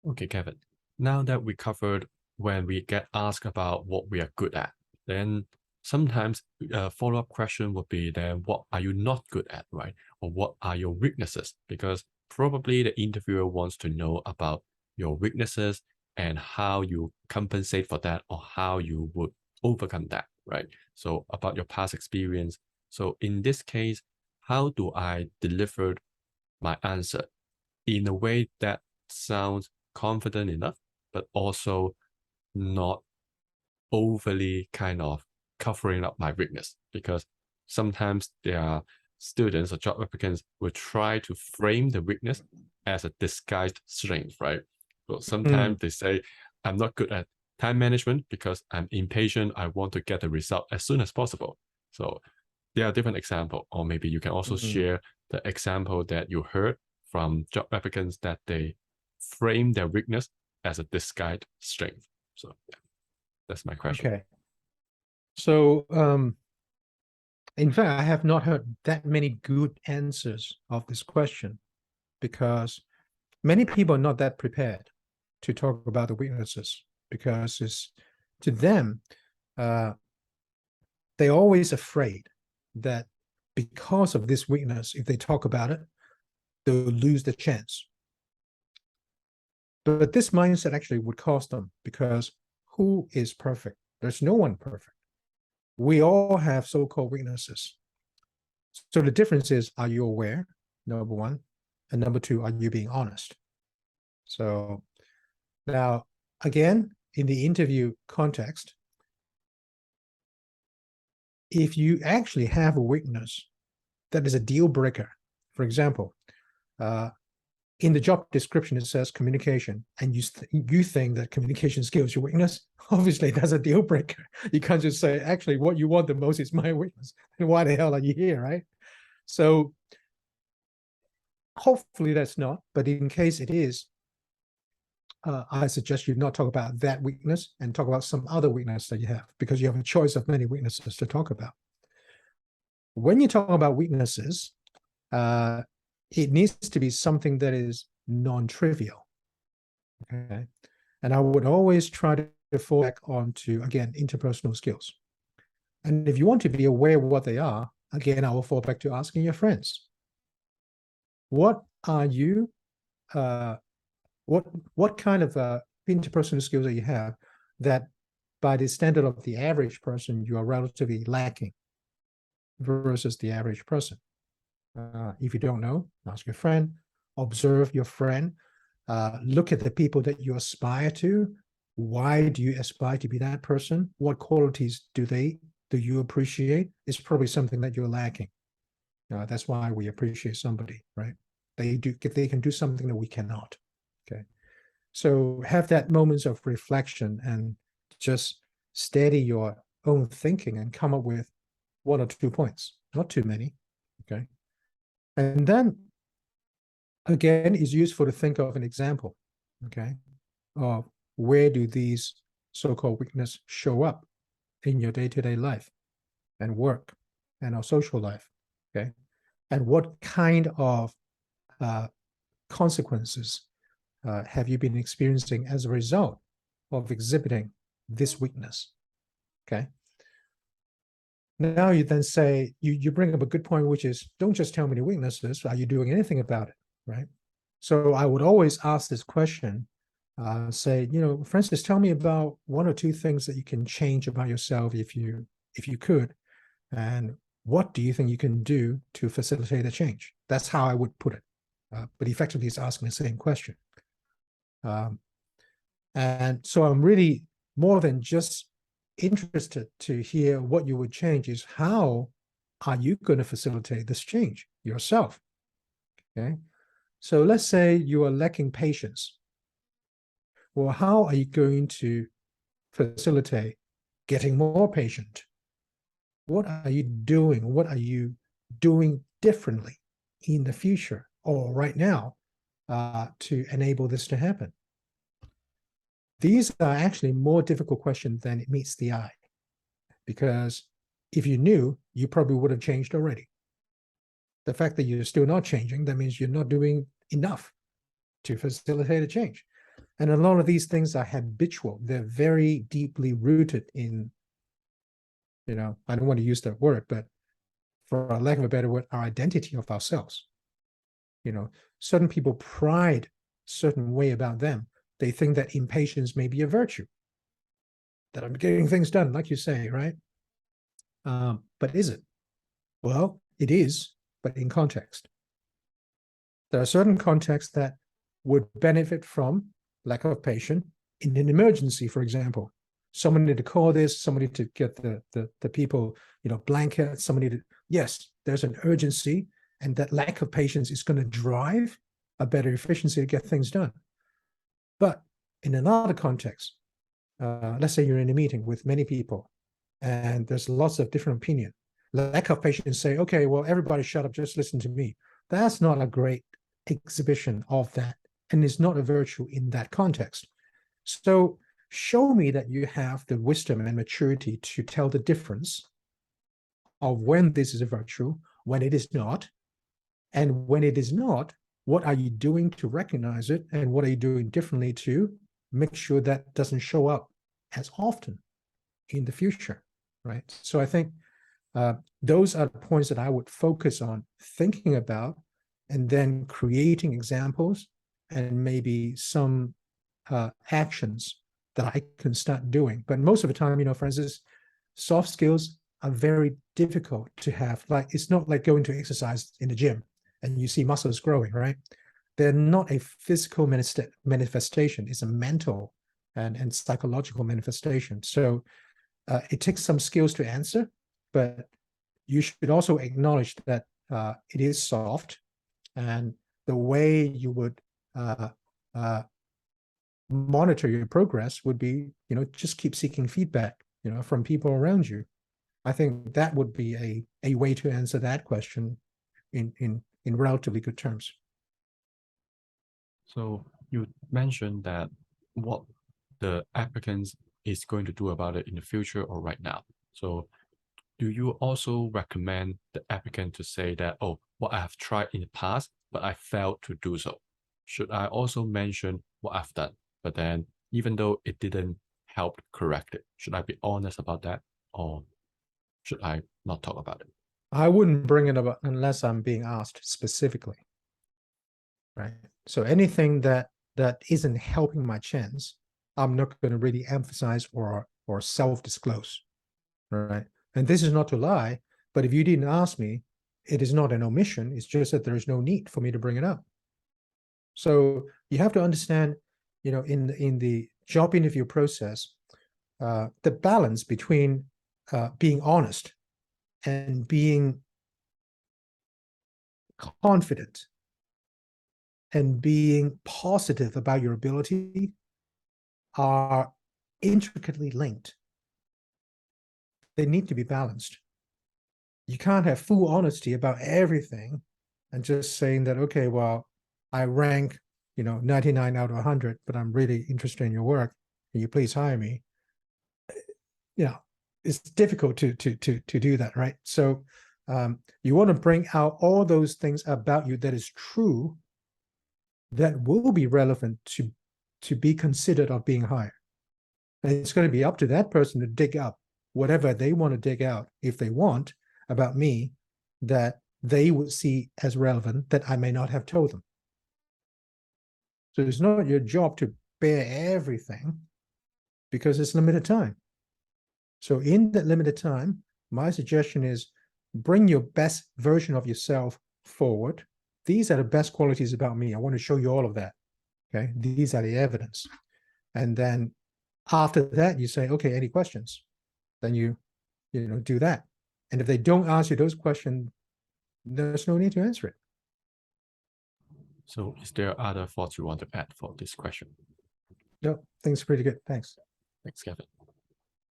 Okay, Kevin. Now that we covered when we get asked about what we are good at, then sometimes a follow-up question would be then what are you not good at, right? Or what are your weaknesses? Because probably the interviewer wants to know about your weaknesses and how you compensate for that or how you would overcome that, right? So about your past experience. So in this case, how do I deliver my answer in a way that sounds confident enough, but also not overly kind of covering up my weakness? Because sometimes there are students or job applicants will try to frame the weakness as a disguised strength, right? So Mm, sometimes they say, I'm not good at time management because I'm impatient. I want to get the result as soon as possible. So there are different examples, or maybe you can also mm. share the example that you heard from job applicants that they frame their weakness as a disguised strength. So yeah, that's my question. Okay. So, in fact, I have not heard that many good answers of this question because many people are not that prepared to talk about the weaknesses because it's to them, uh, they're always afraid that because of this weakness, if they talk about it, they'll lose the chance. But this mindset actually would cost them because who is perfect? There's no one perfect. We all have so-called weaknesses. So the difference is, are you aware? Number one. And number two, are you being honest? So now, again, in the interview context, if you actually have a weakness that is a deal breaker, for example, uh, in the job description, it says communication, and you think that communication skills is your weakness, obviously that's a deal breaker. You can't just say, actually, what you want the most is my weakness. And why the hell are you here, right? So hopefully that's not, but in case it is, I suggest you not talk about that weakness and talk about some other weakness that you have because you have a choice of many weaknesses to talk about. When you talk about weaknesses, it needs to be something that is non-trivial. Okay. And I would always try to fall back onto, again, interpersonal skills. And if you want to be aware of what they are, again, I will fall back to asking your friends. What are you, uh, what kind of interpersonal skills that you have that by the standard of the average person, you are relatively lacking versus the average person? If you don't know, ask your friend, observe your friend, look at the people that you aspire to. Why do you aspire to be that person? What qualities do you appreciate? It's probably something that you're lacking. That's why we appreciate somebody, right? They can do something that we cannot. Okay. So have that moments of reflection and just steady your own thinking and come up with 1 or 2 points, not too many. Okay. And then again, it's useful to think of an example, okay, of where do these so-called weaknesses show up in your day-to-day life and work and our social life, okay? And what kind of consequences have you been experiencing as a result of exhibiting this weakness, okay? Now you then say, you bring up a good point, which is, don't just tell me the weaknesses, are you doing anything about it, right? So I would always ask this question, say, Francis, tell me about 1 or 2 things that you can change about yourself if you could, and what do you think you can do to facilitate a change? That's how I would put it. But effectively, it's asking the same question. And so I'm really more than just interested to hear what you would change is how are you going to facilitate this change yourself? Okay. So let's say you are lacking patience. Well, how are you going to facilitate getting more patient? What are you doing? What are you doing differently in the future or right now to enable this to happen? These are actually more difficult questions than it meets the eye, because if you knew, you probably would have changed already. The fact that you're still not changing, that means you're not doing enough to facilitate a change. And a lot of these things are habitual. They're very deeply rooted in, I don't want to use that word, but for a lack of a better word, our identity of ourselves. Certain people pride certain way about them. They think that impatience may be a virtue, that I'm getting things done, like you say, right? But is it? Well, it is, but in context. There are certain contexts that would benefit from lack of patience in an emergency, for example. Somebody to call this, somebody to get the people, blanket, somebody to, yes, there's an urgency, and that lack of patience is going to drive a better efficiency to get things done. But in another context, let's say you're in a meeting with many people, and there's lots of different opinion. Lack of patience say, okay, well, everybody shut up, just listen to me. That's not a great exhibition of that, and it's not a virtue in that context. So show me that you have the wisdom and maturity to tell the difference of when this is a virtue, when it is not, and when it is not, what are you doing to recognize it, and what are you doing differently to make sure that doesn't show up as often in the future, right? So I think those are the points that I would focus on thinking about, and then creating examples and maybe some actions that I can start doing. But most of the time, for instance, soft skills are very difficult to have. Like, it's not like going to exercise in the gym and you see muscles growing, right? They're not a physical manifestation. It's a mental and psychological manifestation. So it takes some skills to answer, but you should also acknowledge that it is soft, and the way you would monitor your progress would be, just keep seeking feedback, from people around you. I think that would be a way to answer that question in relatively good terms. So you mentioned that what the applicants is going to do about it in the future or right now. So do you also recommend the applicant to say that, oh, what I have tried in the past, but I failed to do so? Should I also mention what I've done, but then even though it didn't help correct it, should I be honest about that, or should I not talk about it? I wouldn't bring it up unless I'm being asked specifically, right? So anything that isn't helping my chance, I'm not going to really emphasize or self-disclose, right? And this is not to lie, but if you didn't ask me, it is not an omission. It's just that there is no need for me to bring it up. So you have to understand, in the job interview process, the balance between being honest and being confident and being positive about your ability are intricately linked. They need to be balanced. You can't have full honesty about everything and just saying that, okay, well, I rank, 99 out of 100, but I'm really interested in your work. Can you please hire me? It's difficult to do that, right? So you want to bring out all those things about you that is true, that will be relevant to be considered of being hired. And it's going to be up to that person to dig up whatever they want to dig out, if they want, about me, that they would see as relevant that I may not have told them. So it's not your job to bear everything, because it's limited time. So in that limited time, my suggestion is bring your best version of yourself forward. These are the best qualities about me. I want to show you all of that. Okay, these are the evidence. And then after that, you say, okay, any questions? Then you do that. And if they don't ask you those questions, there's no need to answer it. So is there other thoughts you want to add for this question? No, things pretty good. Thanks. Thanks, Kevin.